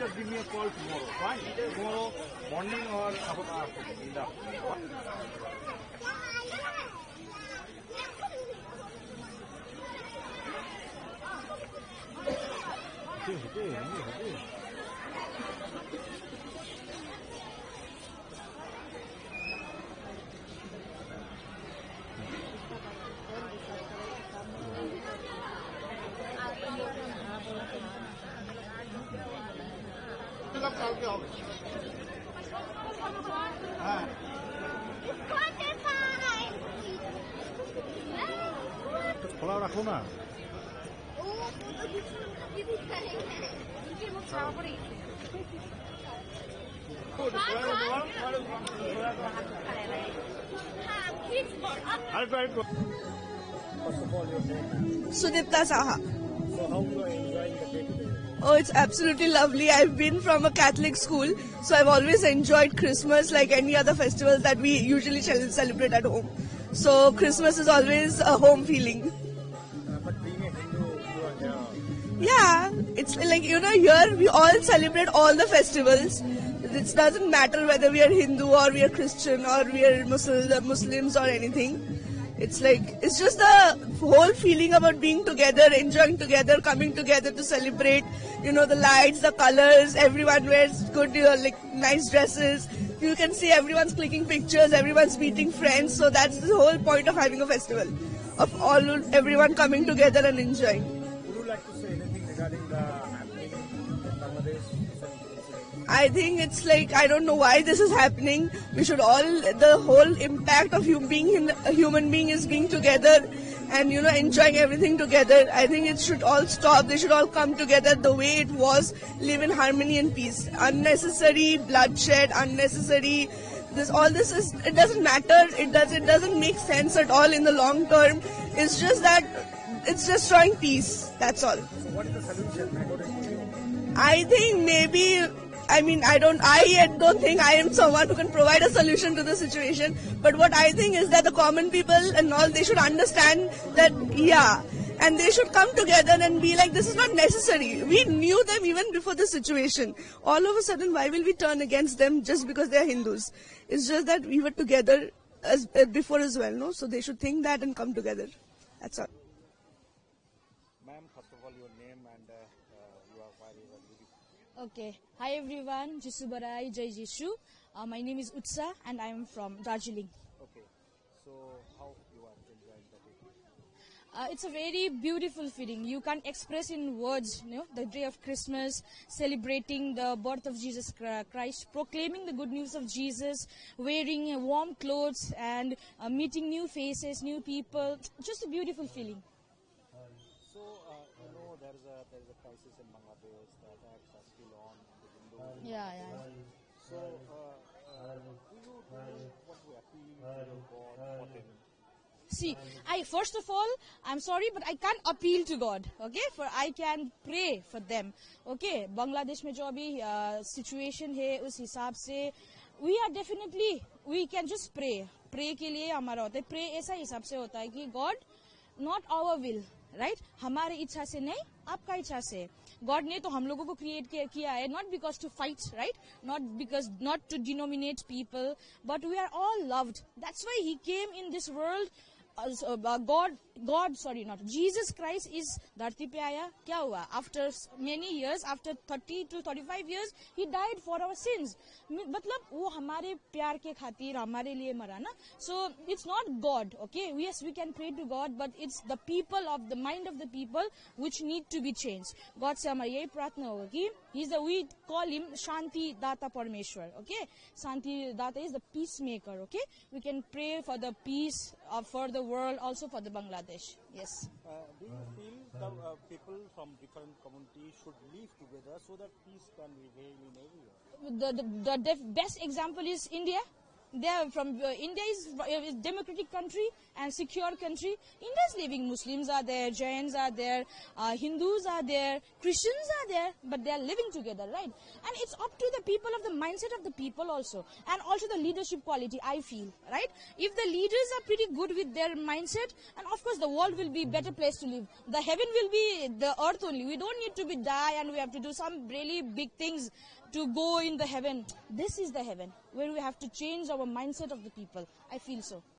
just give me a call tomorrow. Fine. Tomorrow morning or afternoon in the afternoon. खोला रखो ना Sudipta Saha. So how you are enjoying the day today? Oh, it's absolutely lovely. I've been from a Catholic school, so I've always enjoyed Christmas like any other festivals that we usually celebrate at home. So Christmas is always a home feeling. But being a Hindu, you are here. Yeah, it's like, here we all celebrate all the festivals. It doesn't matter whether we are Hindu or we are Christian or we are Muslims or anything. It's just the whole feeling about being together, enjoying together, coming together to celebrate. The lights, the colors, everyone wears good, nice dresses. You can see everyone's clicking pictures, everyone's meeting friends. So that's the whole point of having a festival, of everyone coming together and enjoying. Would you like to say anything regarding the happening in Bangladesh? I think it's I don't know why this is happening. We should the whole impact of being a human being is being together and, enjoying everything together. I think it should all stop. They should all come together the way it was, live in harmony and peace. Unnecessary bloodshed, unnecessary, it doesn't matter. It doesn't make sense at all in the long term. It's just that it's destroying peace. That's all. So what is the solution according to you? I think maybe, I don't think I am someone who can provide a solution to the situation. But what I think is that the common people and all, they should understand that, and they should come together and be like, this is not necessary. We knew them even before the situation. All of a sudden, why will we turn against them just because they are Hindus? It's just that we were together before as well, no? So they should think that and come together. That's all. Ma'am, first of all, your name and you are very well. Okay. Hi everyone. Jisu Barai, Jai Jishu. My name is Utsa and I am from Darjeeling. Okay. So how you are enjoying the day? It's a very beautiful feeling. You can't express in words, the day of Christmas, celebrating the birth of Jesus Christ, proclaiming the good news of Jesus, wearing warm clothes and meeting new faces, new people. Just a beautiful feeling. So there is a crisis in Bangladesh. The attacks are still on the Hindu. Yeah. So what we appeal to your God? What See, first of all, I'm sorry, but I can't appeal to God, okay? For I can pray for them, okay? Bangladesh में जो अभी situation है उस हिसाब से we can just pray. Pray के लिए हमारा होता है. Pray ऐसा हिसाब से होता है कि God, not our will, right? हमारे इच्छा से नहीं, आपका इच्छा से. God ने तो हम लोगों को create किया है, not because to fight, right? Not to denominate people, but we are all loved. That's why He came in this world. Jesus Christ is धरती पे आया. क्या हुआ? After many years, after 30 to 35 years, He died for our sins. मतलब वो हमारे प्यार के खातिर हमारे लिए मरा ना. So it's not God, okay? Yes, we can pray to God, but it's the people of the mind of the people which need to be changed. God से हमारी यही प्रार्थना होगा कि we call Him Shanti Data Parmeshwar, okay? Shanti Data is the peacemaker, okay? We can pray for the peace for the world, also for the Bangladesh. Yes. Do you feel the people from different communities should live together so that peace can prevail in everywhere? The best example is India. They are from India is a democratic country and secure country. India is living. Muslims are there, Jains are there, Hindus are there, Christians are there, but they are living together, right? And it's up to the people, of the mindset of the people also, and also the leadership quality, I feel, right? If the leaders are pretty good with their mindset, and of course the world will be a better place to live. The heaven will be the earth only. We don't need to be die and we have to do some really big things to go in the heaven. This is the heaven where we have to change our mindset of the people. I feel so.